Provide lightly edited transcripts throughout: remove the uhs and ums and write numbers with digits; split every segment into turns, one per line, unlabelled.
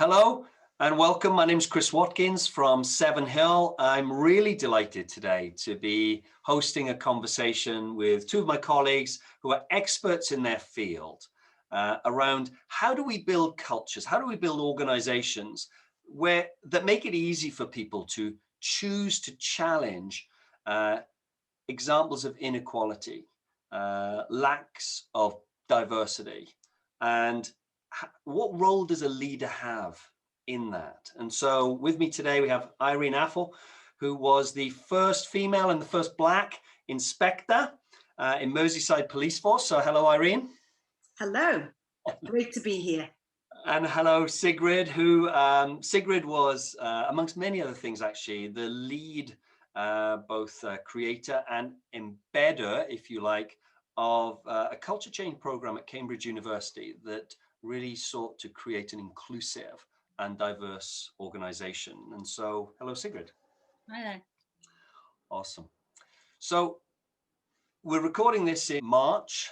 Hello and welcome. My name is Chris Watkins from Seven Hill. I'm really delighted today to be hosting a conversation with two of my colleagues who are experts in their field around how do we build cultures, how do we build organizations that make it easy for people to choose to challenge examples of inequality, lacks of diversity, and what role does a leader have in that? And so with me today, we have Irene Afful, who was the first female and the first Black inspector in Merseyside Police Force. So hello, Irene.
Hello, great to be here.
And hello, Sigrid, who Sigrid was, amongst many other things, actually, the lead, both creator and embedder, if you like, of a culture change program at Cambridge University that really sought to create an inclusive and diverse organization. And so, hello, Sigrid.
Hi there.
Awesome. So we're recording this in March,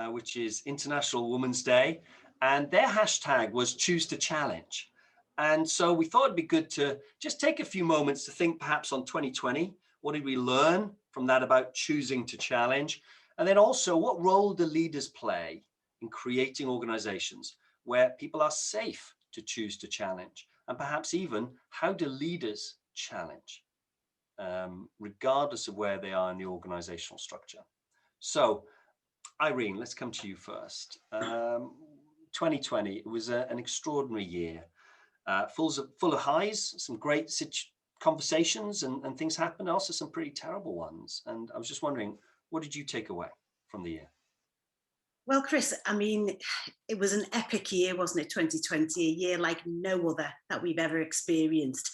which is International Women's Day, and their hashtag was Choose to Challenge. And so we thought it'd be good to just take a few moments to think perhaps on 2020. What did we learn from that about choosing to challenge? And then also, what role do leaders play in creating organizations where people are safe to choose to challenge? And perhaps even, how do leaders challenge, regardless of where they are in the organizational structure? So, Irene, let's come to you first. 2020, it was an extraordinary year, full of highs, some great conversations and things happened, also some pretty terrible ones. And I was just wondering, what did you take away from the year?
Well, Chris, I mean, it was an epic year, wasn't it, 2020, a year like no other that we've ever experienced.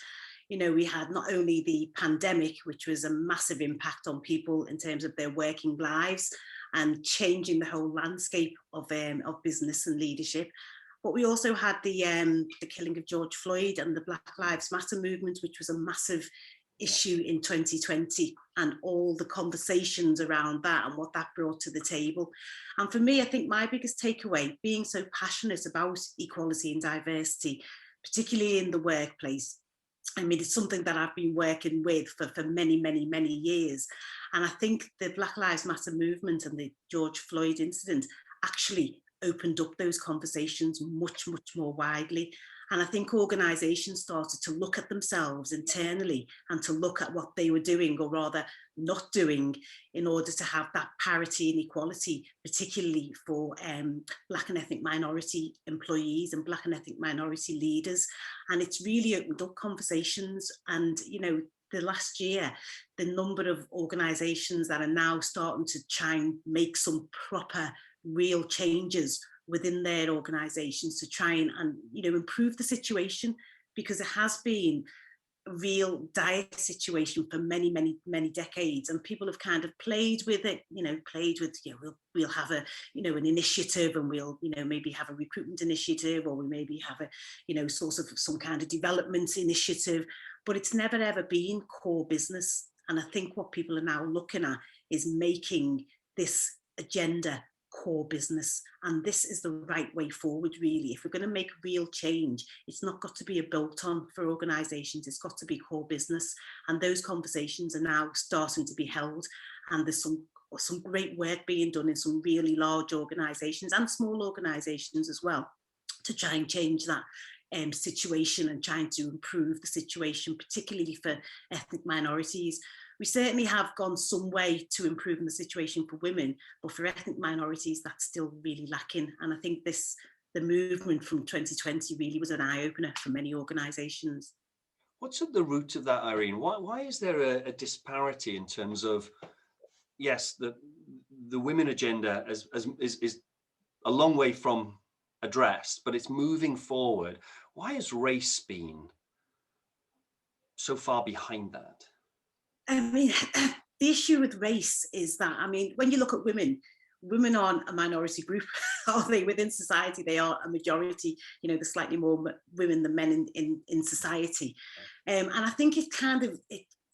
You know, we had not only the pandemic, which was a massive impact on people in terms of their working lives and changing the whole landscape of business and leadership, but we also had the killing of George Floyd and the Black Lives Matter movement, which was a massive issue in 2020, and all the conversations around that and what that brought to the table. And for me, I think my biggest takeaway, being so passionate about equality and diversity, particularly in the workplace, I mean, it's something that I've been working with for many, many, many years. And I think the Black Lives Matter movement and the George Floyd incident actually opened up those conversations much, much more widely. And I think organisations started to look at themselves internally and to look at what they were doing, or rather not doing, in order to have that parity and equality, particularly for Black and ethnic minority employees and Black and ethnic minority leaders. And it's really opened up conversations. And, you know, the last year, the number of organisations that are now starting to try and make some proper, real changes within their organisations to try and you know, improve the situation, because it has been a real dire situation for many, many, many decades, and people have kind of played with it, you know, we'll have a, you know, an initiative, and we'll, you know, maybe have a recruitment initiative, or we maybe have a, you know, sort of some kind of development initiative, but it's never ever been core business. And I think what people are now looking at is making this agenda core business, and this is the right way forward, really. If we're going to make real change, it's not got to be a bolt-on for organisations, it's got to be core business. And those conversations are now starting to be held, and there's some great work being done in some really large organisations and small organisations as well, to try and change that situation and trying to improve the situation, particularly for ethnic minorities. We certainly have gone some way to improving the situation for women, but for ethnic minorities, that's still really lacking. And I think the movement from 2020 really was an eye-opener for many organisations.
What's at the root of that, Irene? Why is there a disparity in terms of, yes, the women agenda is a long way from addressed, but it's moving forward. Why has race been so far behind that?
I mean, the issue with race is that, I mean, when you look at women aren't a minority group, are they? Within society, they are a majority. You know, there's slightly more women than men in society. And I think it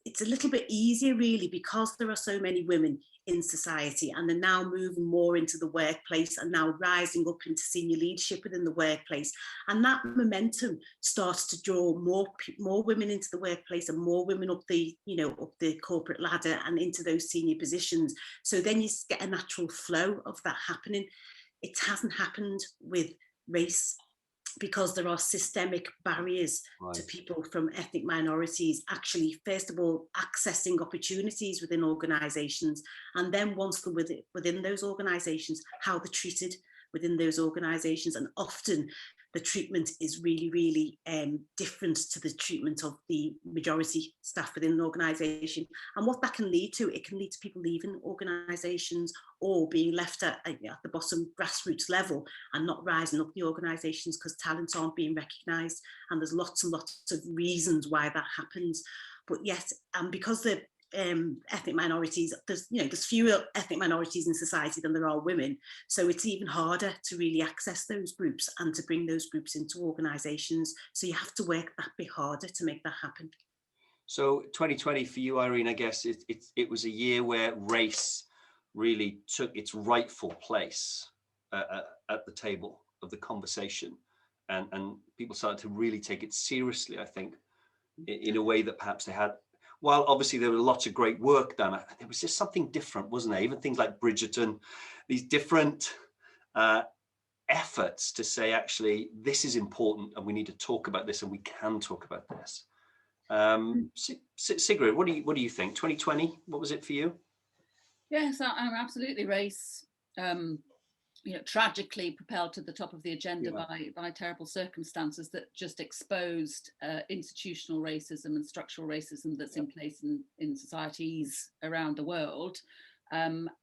it's a little bit easier really because there are so many women in society, and they're now moving more into the workplace and now rising up into senior leadership within the workplace, and that momentum starts to draw more women into the workplace and more women up the up the corporate ladder and into those senior positions. So then you get a natural flow of that happening. It hasn't happened with race because there are systemic barriers to
Right.
people from ethnic minorities actually, first of all, accessing opportunities within organisations, and then once they're within those organisations, how they're treated within those organisations. And often the treatment is really, really different to the treatment of the majority staff within an organisation. And what that can lead to, it can lead to people leaving organisations or being left at the bottom grassroots level and not rising up the organisations because talents aren't being recognised. And there's lots and lots of reasons why that happens. But yet, because the ethnic minorities, there's fewer ethnic minorities in society than there are women, so it's even harder to really access those groups and to bring those groups into organisations. So you have to work that bit harder to make that happen.
So 2020 for you, Irene, I guess it was a year where race really took its rightful place at the table of the conversation, and people started to really take it seriously, I think, in a way that perhaps they had. While obviously there was lots of great work done, there was just something different, wasn't there? Even things like Bridgerton, these different efforts to say, actually, this is important and we need to talk about this and we can talk about this. Sigrid, what do you think? 2020, what was it for you?
Yes, I'm absolutely. Race, tragically propelled to the top of the agenda by terrible circumstances that just exposed institutional racism and structural racism that's in place in societies around the world,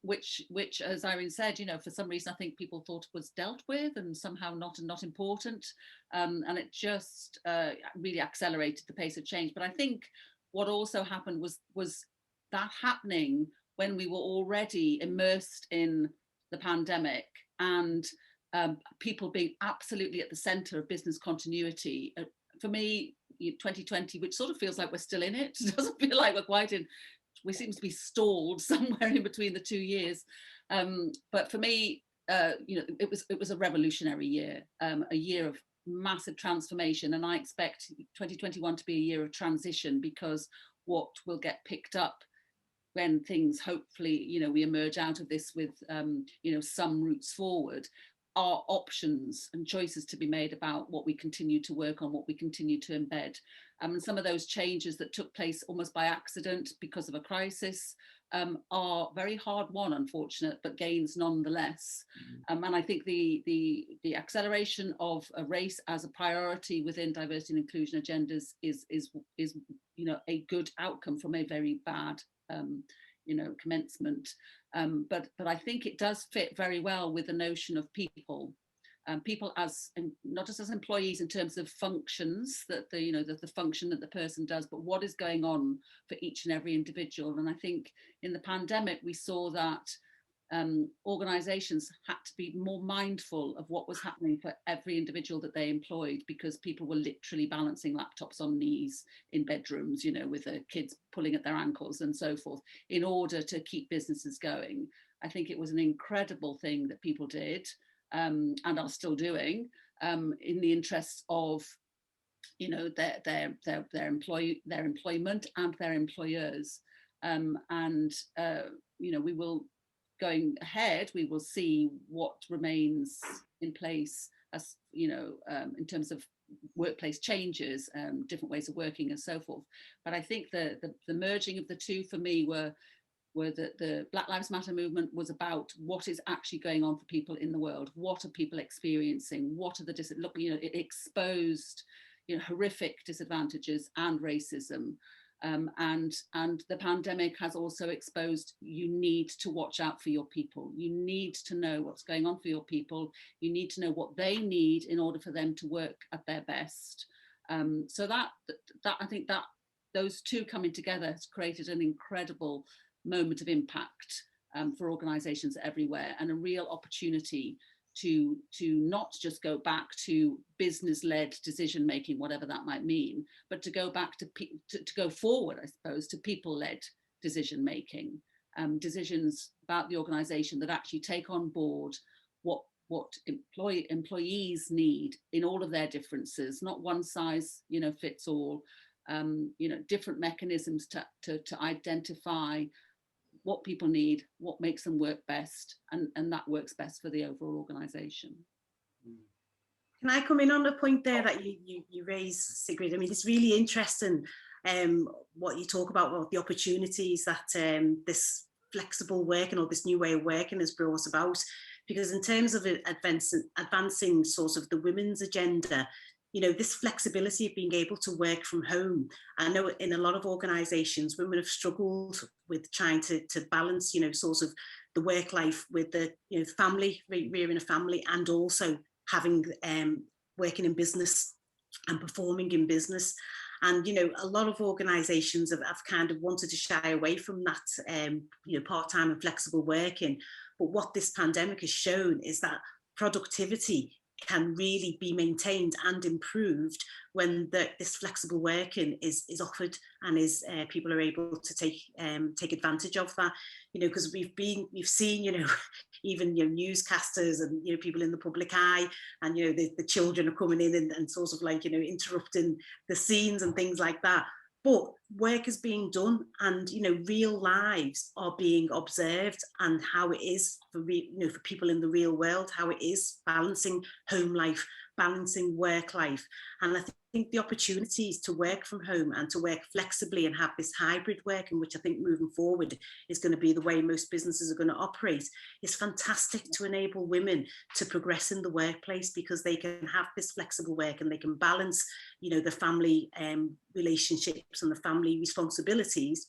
which, as Irene said, for some reason I think people thought was dealt with and somehow not important, and it just really accelerated the pace of change. But I think what also happened was that happening when we were already immersed in the pandemic, and people being absolutely at the centre of business continuity. For me, 2020, which sort of feels like we're still in it, doesn't feel like we're quite in. We seem to be stalled somewhere in between the 2 years. But for me, it was a revolutionary year, a year of massive transformation, and I expect 2021 to be a year of transition, because what will get picked up when things hopefully we emerge out of this with some routes forward are options and choices to be made about what we continue to work on, what we continue to embed, and some of those changes that took place almost by accident because of a crisis are very hard won, unfortunate, but gains nonetheless. And I think the acceleration of a race as a priority within diversity and inclusion agendas is a good outcome from a very bad commencement. But I think it does fit very well with the notion of people as, and not just as employees in terms of functions, that the function that the person does, but what is going on for each and every individual. And I think in the pandemic we saw that organizations had to be more mindful of what was happening for every individual that they employed, because people were literally balancing laptops on knees in bedrooms, with the kids pulling at their ankles and so forth, in order to keep businesses going. I think it was an incredible thing that people did and are still doing in the interests of their employment and their employers. We will, going ahead, we will see what remains in place as in terms of workplace changes, different ways of working and so forth. But I think the merging of the two for me were that the Black Lives Matter movement was about what is actually going on for people in the world. What are people experiencing? What are the it exposed horrific disadvantages and racism. And the pandemic has also exposed, you need to watch out for your people. You need to know what's going on for your people. You need to know what they need in order for them to work at their best. So that I think that those two coming together has created an incredible moment of impact for organisations everywhere, and a real opportunity to not just go back to business-led decision making, whatever that might mean, but to go back to go forward, I suppose, to people-led decision making, decisions about the organisation that actually take on board what employees need in all of their differences, not one size fits all. Different mechanisms to identify what people need, what makes them work best, and that works best for the overall organisation.
Can I come in on the point there that you raise, Sigrid? I mean, it's really interesting what you talk about, what the opportunities that this flexible working or this new way of working has brought about. Because in terms of advancing sort of the women's agenda, this flexibility of being able to work from home. I know in a lot of organisations, women have struggled with trying to balance, sort of the work life with the family, rearing a family, and also having working in business and performing in business. And a lot of organisations have kind of wanted to shy away from that part-time and flexible working. But what this pandemic has shown is that productivity can really be maintained and improved when this flexible working is offered, and people are able to take advantage of that. Because we've seen even newscasters and people in the public eye, and the children are coming in and sort of like interrupting the scenes and things like that. But work is being done, and real lives are being observed, and how it is for for people in the real world, how it is balancing home life, balancing work life. And I think the opportunities to work from home and to work flexibly and have this hybrid working, which I think moving forward is going to be the way most businesses are going to operate, is fantastic to enable women to progress in the workplace, because they can have this flexible work and they can balance the family relationships and the family responsibilities,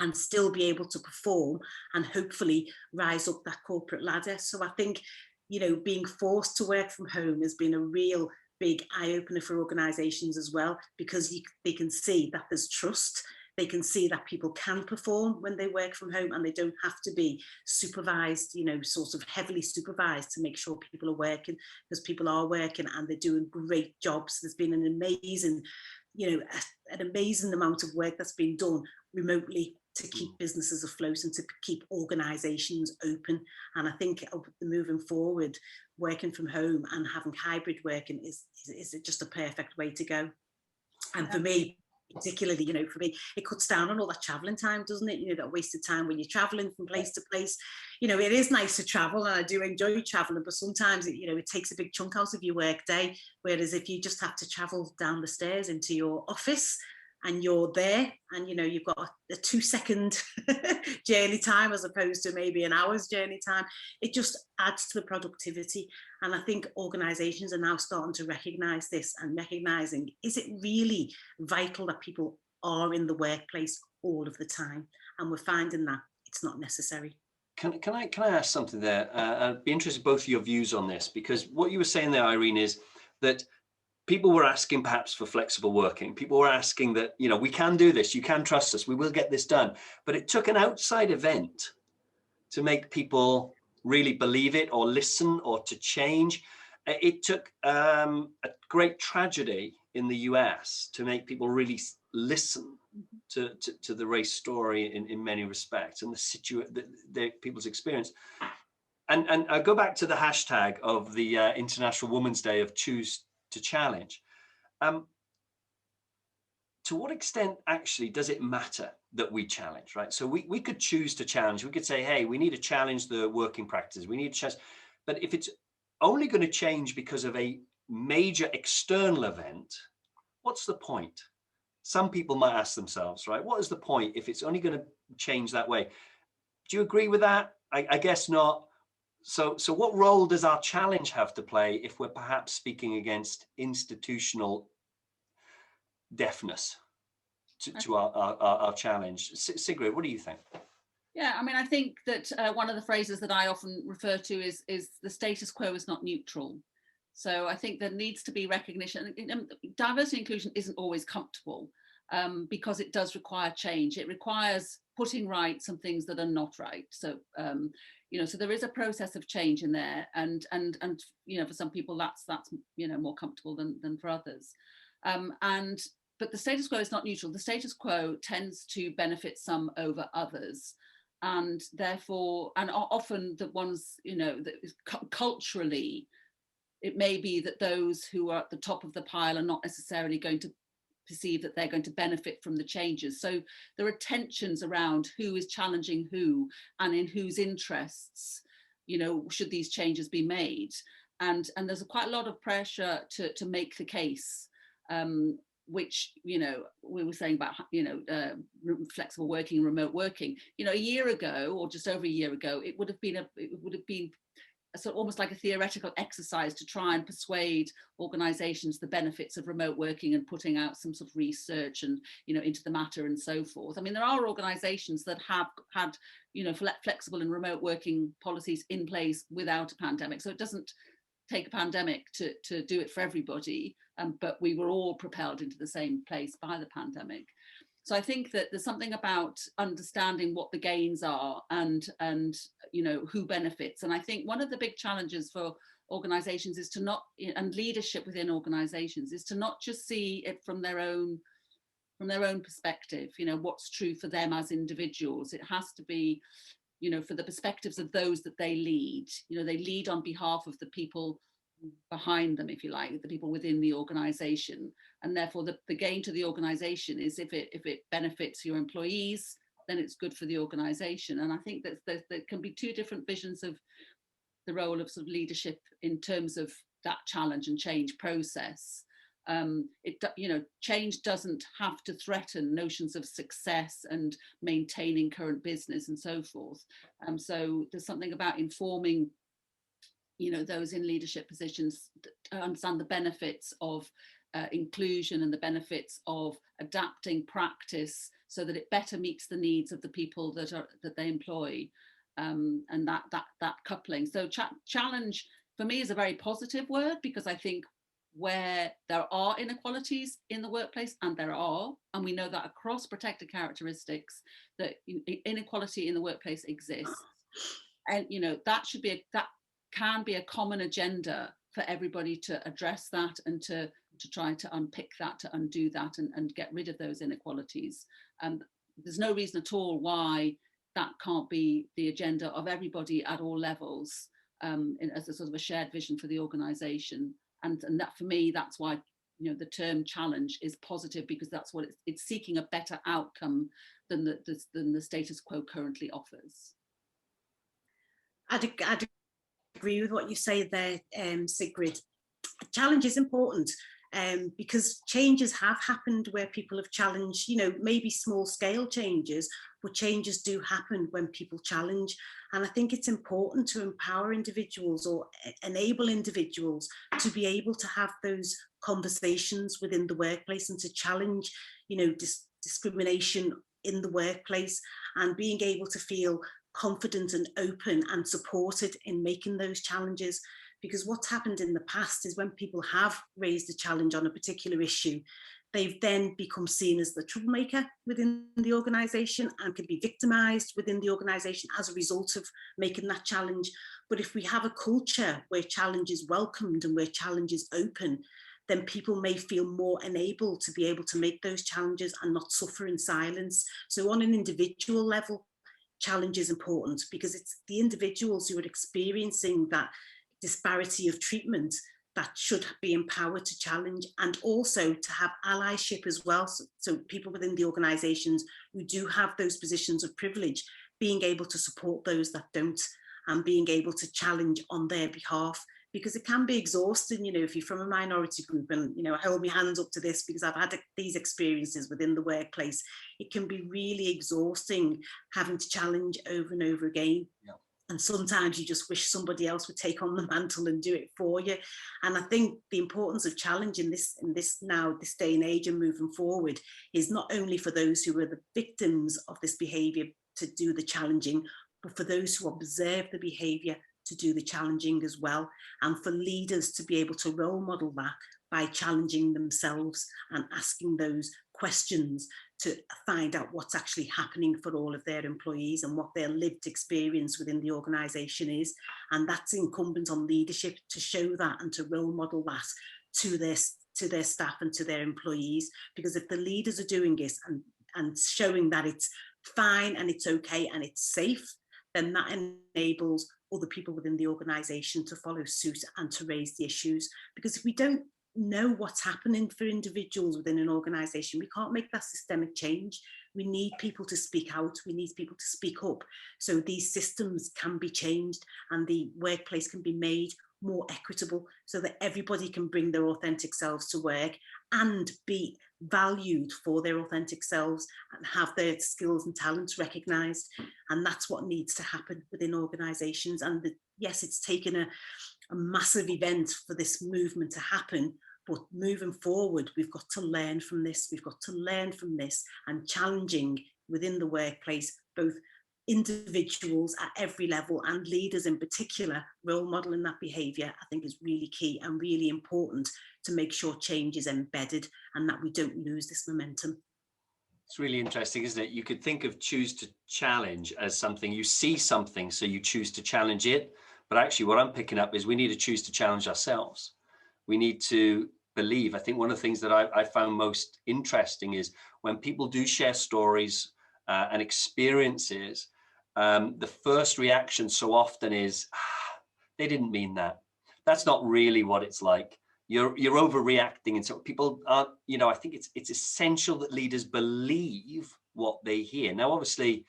and still be able to perform and hopefully rise up that corporate ladder. So I think being forced to work from home has been a real big eye-opener for organisations as well, because they can see that there's trust. They can see that people can perform when they work from home, and they don't have to be supervised, sort of heavily supervised to make sure people are working, because people are working and they're doing great jobs. There's been an amazing, an amazing amount of work that's been done remotely to keep businesses afloat and to keep organisations open. And I think moving forward, working from home and having hybrid working is just a perfect way to go. And for me, particularly, for me, it cuts down on all that travelling time, doesn't it? That wasted time when you're travelling from place to place. It is nice to travel, and I do enjoy travelling, but sometimes it takes a big chunk out of your work day. Whereas if you just have to travel down the stairs into your office, and you're there, and you've got a 2-second journey time as opposed to maybe an hour's journey time, it just adds to the productivity. And I think organisations are now starting to recognise this, and recognising, is it really vital that people are in the workplace all of the time? And we're finding that it's not necessary.
Can I ask something there? I'd be interested in both of your views on this, because what you were saying there, Irene, is that people were asking perhaps for flexible working. People were asking that, we can do this, you can trust us, we will get this done. But it took an outside event to make people really believe it or listen or to change. It took a great tragedy in the US to make people really listen to the race story in many respects, and the people's experience. And I go back to the hashtag of the International Women's Day of Choose to Challenge. To what extent actually does it matter that we challenge, right? So we could choose to challenge. We could say, hey, we need to challenge the working practices. We need to challenge. But if it's only going to change because of a major external event, what's the point? Some people might ask themselves, right? What is the point if it's only going to change that way? Do you agree with that? I guess not. So what role does our challenge have to play if we're perhaps speaking against institutional deafness to our challenge? Sigrid, what do you think?
Yeah, I mean, I think that one of the phrases that I often refer to is the status quo is not neutral. So I think there needs to be recognition. Diversity and inclusion isn't always comfortable because it does require change. It requires putting right some things that are not right. So you know, so there is a process of change in there, and you know, for some people that's you know, more comfortable than for others. But the status quo is not neutral. The status quo tends to benefit some over others, and therefore, and often the ones, you know, that culturally, it may be that those who are at the top of the pile are not necessarily going to perceive that they're going to benefit from the changes. So there are tensions around who is challenging who and in whose interests, you know, should these changes be made. And there's quite a lot of pressure to make the case, which, you know, we were saying about, you know, flexible working, remote working. You know, a year ago, or just over a year ago, it would have been sort of almost like a theoretical exercise to try and persuade organizations the benefits of remote working and putting out some sort of research and, you know, into the matter and so forth. I mean, there are organizations that have had, you know, flexible and remote working policies in place without a pandemic. So it doesn't take a pandemic to do it for everybody, but we were all propelled into the same place by the pandemic. So I think that there's something about understanding what the gains are and you know, who benefits. And I think one of the big challenges for organizations is to not, and leadership within organizations, is to not just see it from their own perspective, you know, what's true for them as individuals. It has to be, you know, for the perspectives of those that they lead. You know, they lead on behalf of the people behind them, if you like, the people within the organization, and therefore the gain to the organization is if it benefits your employees, then it's good for the organization. And I think that there can be two different visions of the role of sort of leadership in terms of that challenge and change process. You know, change doesn't have to threaten notions of success and maintaining current business and so forth. So there's something about informing, you know, those in leadership positions to understand the benefits of inclusion and the benefits of adapting practice so that it better meets the needs of the people that they employ, and that coupling. So challenge for me is a very positive word, because I think where there are inequalities in the workplace, and we know that across protected characteristics, that inequality in the workplace exists, and you know, that can be a common agenda for everybody to address that and to try to unpick that, to undo that, and get rid of those inequalities. There's no reason at all why that can't be the agenda of everybody at all levels, as a sort of a shared vision for the organisation. And that, for me, that's why, you know, the term challenge is positive, because that's what it's seeking a better outcome than the status quo currently offers.
I'd agree with what you say there, Sigrid. Challenge is important, because changes have happened where people have challenged, you know, maybe small scale changes, but changes do happen when people challenge. And I think it's important to empower individuals or enable individuals to be able to have those conversations within the workplace and to challenge, you know, discrimination in the workplace, and being able to feel confident and open and supported in making those challenges. Because what's happened in the past is when people have raised a challenge on a particular issue, they've then become seen as the troublemaker within the organisation and can be victimised within the organisation as a result of making that challenge. But if we have a culture where challenge is welcomed and where challenge is open, then people may feel more enabled to be able to make those challenges and not suffer in silence. So on an individual level, challenge is important, because it's the individuals who are experiencing that disparity of treatment that should be empowered to challenge, and also to have allyship as well. So people within the organisations who do have those positions of privilege, being able to support those that don't, and being able to challenge on their behalf, because it can be exhausting, you know, if you're from a minority group, and, you know, I hold my hands up to this because I've had these experiences within the workplace. It can be really exhausting having to challenge over and over again.
Yeah.
And sometimes you just wish somebody else would take on the mantle and do it for you. And I think the importance of challenge in this day and age and moving forward is not only for those who are the victims of this behaviour to do the challenging, but for those who observe the behaviour to do the challenging as well, and for leaders to be able to role model that by challenging themselves and asking those questions to find out what's actually happening for all of their employees and what their lived experience within the organisation is. And that's incumbent on leadership to show that and to role model that to their staff and to their employees. Because if the leaders are doing it and showing that it's fine and it's okay and it's safe, then that enables other people within the organisation to follow suit and to raise the issues. Because if we don't know what's happening for individuals within an organisation, we can't make that systemic change. We need people to speak out, we need people to speak up, so these systems can be changed and the workplace can be made more equitable, so that everybody can bring their authentic selves to work and be valued for their authentic selves and have their skills and talents recognised. And that's what needs to happen within organisations. And yes, it's taken a massive event for this movement to happen, but moving forward, we've got to learn from this. We've got to learn from this, and challenging within the workplace, both individuals at every level and leaders in particular, role modeling that behaviour, I think is really key and really important to make sure change is embedded and that we don't lose this momentum.
It's really interesting, isn't it? You could think of choose to challenge as something, you see something, so you choose to challenge it. But actually what I'm picking up is we need to choose to challenge ourselves. We need to believe. I think one of the things that I found most interesting is when people do share stories and experiences, the first reaction so often is, they didn't mean that. That's not really what it's like. You're overreacting. And so people aren't, I think it's essential that leaders believe what they hear. Now, obviously,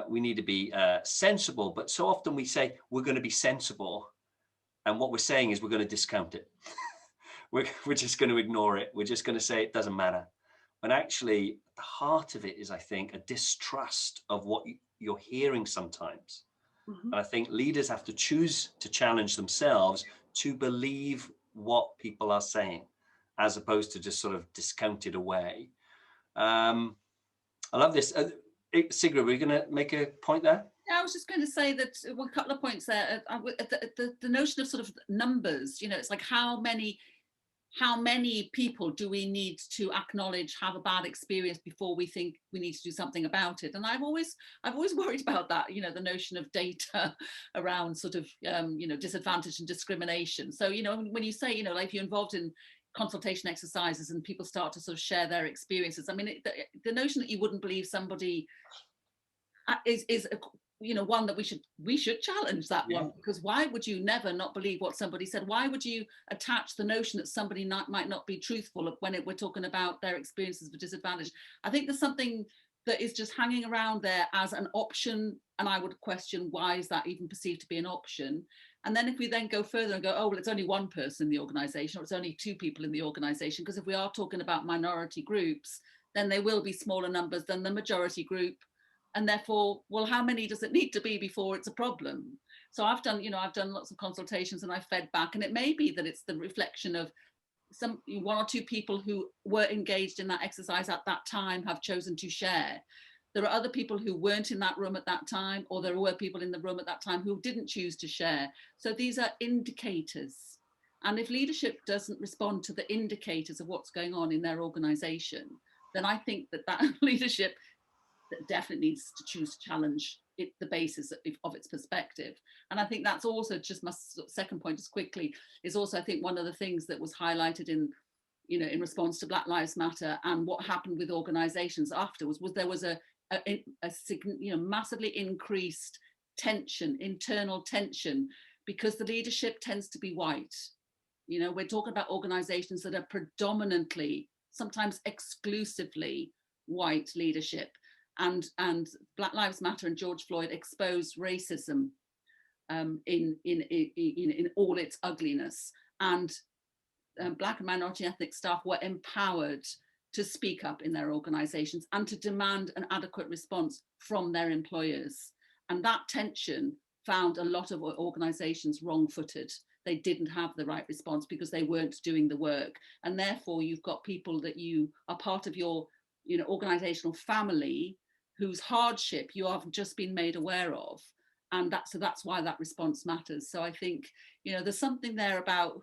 we need to be sensible, but so often we say we're going to be sensible. And what we're saying is we're going to discount it. we're just going to ignore it. We're just going to say it doesn't matter. When actually at the heart of it is, I think, a distrust of what you're hearing sometimes.
Mm-hmm.
And I think leaders have to choose to challenge themselves to believe what people are saying, as opposed to just sort of discount it away. I love this. Sigrid, were you going to make a point there?
Yeah, I was just going to say that a couple of points there. The notion of sort of numbers, it's like how many people do we need to acknowledge have a bad experience before we think we need to do something about it? And I've always worried about that, the notion of data around sort of, disadvantage and discrimination. So, when you say, like if you're involved in consultation exercises and people start to sort of share their experiences, I mean, the notion that you wouldn't believe somebody is one that we should challenge that one, because why would you never not believe what somebody said? Why would you attach the notion that somebody might not be truthful when we're talking about their experiences of disadvantage? I think there's something that is just hanging around there as an option, and I would question, why is that even perceived to be an option? And then if we then go further and go, oh, well, it's only one person in the organisation, or it's only two people in the organisation, because if we are talking about minority groups, then they will be smaller numbers than the majority group. And therefore, well, how many does it need to be before it's a problem? So I've done lots of consultations and I've fed back, and it may be that it's the reflection of one or two people who were engaged in that exercise at that time have chosen to share. There are other people who weren't in that room at that time, or there were people in the room at that time who didn't choose to share. So these are indicators. And if leadership doesn't respond to the indicators of what's going on in their organization, then I think that leadership that definitely needs to choose to challenge the basis of its perspective. And I think that's also, just my second point just quickly, is also I think one of the things that was highlighted in response to Black Lives Matter and what happened with organizations afterwards was there was a massively increased tension, internal tension, because the leadership tends to be white. We're talking about organizations that are predominantly, sometimes exclusively, white leadership. And Black Lives Matter and George Floyd exposed racism in all its ugliness. And Black and minority ethnic staff were empowered to speak up in their organisations and to demand an adequate response from their employers. And that tension found a lot of organisations wrong-footed. They didn't have the right response because they weren't doing the work. And therefore, you've got people that you are part of your organisational family whose hardship you have just been made aware of. And that's why that response matters. So I think, there's something there about,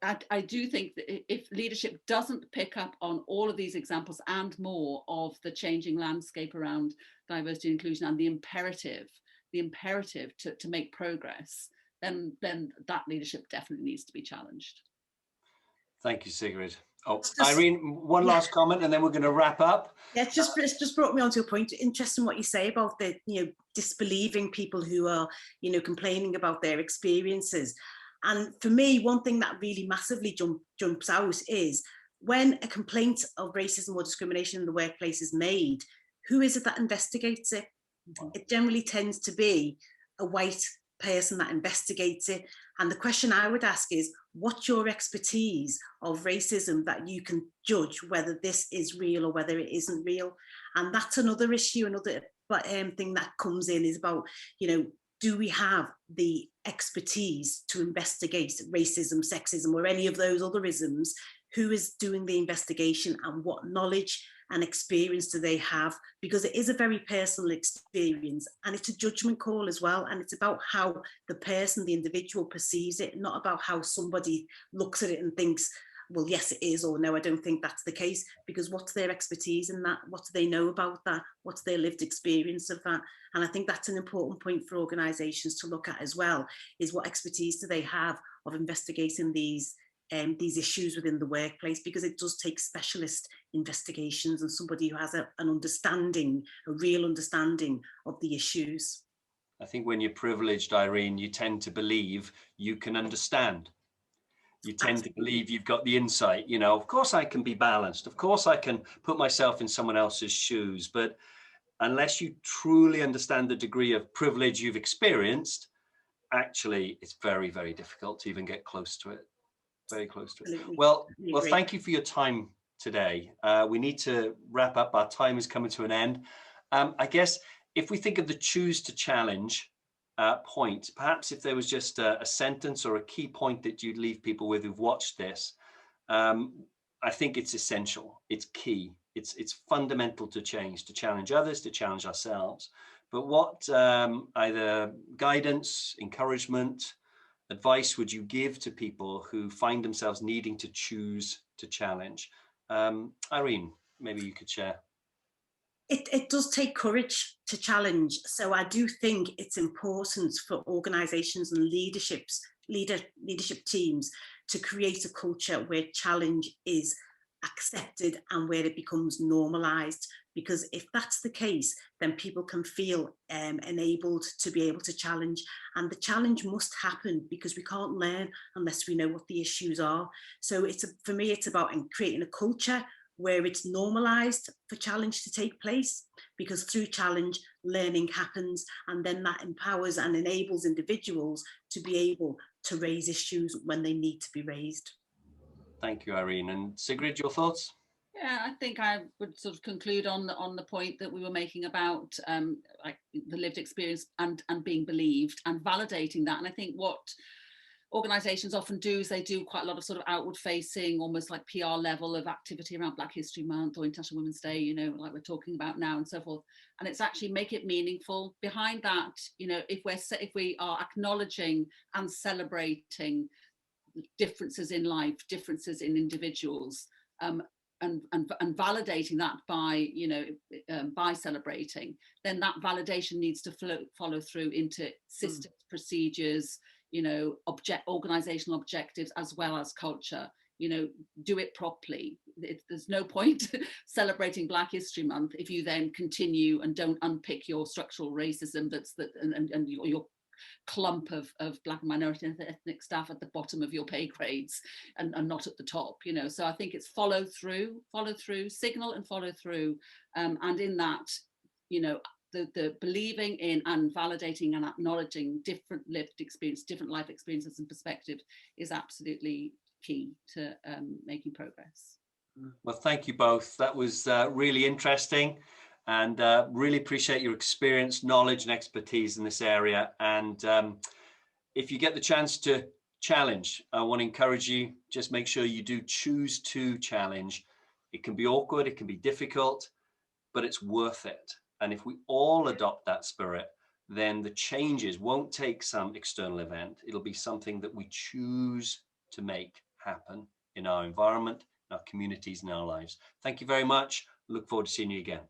I do think that if leadership doesn't pick up on all of these examples and more of the changing landscape around diversity and inclusion and the imperative to make progress, then that leadership definitely needs to be challenged.
Thank you, Sigrid. Oh,
Just,
Irene, one
yeah.
last comment and then we're going to wrap up.
Yeah, it's just brought me onto a point. Interesting what you say about the, disbelieving people who are, complaining about their experiences. And for me, one thing that really massively jumps out is when a complaint of racism or discrimination in the workplace is made, who is it that investigates it? It generally tends to be a white person that investigates it. And the question I would ask is, what's your expertise of racism that you can judge whether this is real or whether it isn't real? And that's another issue, another thing that comes in is about, do we have the expertise to investigate racism, sexism, or any of those other isms? Who is doing the investigation and what knowledge and experience do they have? Because it is a very personal experience and it's a judgment call as well. And it's about how the person, the individual perceives it, not about how somebody looks at it and thinks, well, yes, it is, or no, I don't think that's the case. Because what's their expertise in that? What do they know about that? What's their lived experience of that? And I think that's an important point for organisations to look at as well, is what expertise do they have of investigating these issues within the workplace, because it does take specialist investigations and somebody who has an understanding, a real understanding of the issues.
I think when you're privileged, Irene, you tend to believe you can understand. You tend to believe you've got the insight, of course I can be balanced. Of course I can put myself in someone else's shoes. But unless you truly understand the degree of privilege you've experienced, actually, it's very, very difficult to even get close to it. Very close to it.
Absolutely.
Well, thank you for your time today. We need to wrap up. Our time is coming to an end. I guess if we think of the choose to challenge point, perhaps if there was just a sentence or a key point that you'd leave people with who've watched this, I think it's essential. It's key. It's fundamental to challenge others, to challenge ourselves. But what either guidance, encouragement, advice would you give to people who find themselves needing to choose to challenge? Irene, maybe you could share.
It does take courage to challenge. So I do think it's important for organisations and leadership teams to create a culture where challenge is accepted and where it becomes normalised. Because if that's the case, then people can feel enabled to be able to challenge. And the challenge must happen, because we can't learn unless we know what the issues are. So for me, it's about creating a culture where it's normalised for challenge to take place, because through challenge, learning happens, and then that empowers and enables individuals to be able to raise issues when they need to be raised.
Thank you, Irene. And Sigrid, your thoughts?
Yeah, I think I would sort of conclude on the point that we were making about like the lived experience and being believed and validating that. And I think what organisations often do is they do quite a lot of sort of outward facing, almost like PR level of activity around Black History Month or International Women's Day, like we're talking about now and so forth. And it's actually make it meaningful. Behind that, if we are acknowledging and celebrating differences in life, differences in individuals, and validating that by celebrating, then that validation needs to follow through into systems, procedures, organizational objectives, as well as culture. Do it properly. There's no point celebrating Black History Month if you then continue and don't unpick your structural racism and your clump of Black and minority and ethnic staff at the bottom of your pay grades and not at the top. So I think it's follow through, signal and follow through, and in that, the believing in and validating and acknowledging different lived experience, different life experiences and perspectives is absolutely key to making progress.
Well, thank you both. That was really interesting, and really appreciate your experience, knowledge and expertise in this area. And if you get the chance to challenge, I want to encourage you, just make sure you do choose to challenge. It can be awkward, it can be difficult, but it's worth it. And if we all adopt that spirit, then the changes won't take some external event. It'll be something that we choose to make happen in our environment, in our communities, in our lives. Thank you very much. Look forward to seeing you again.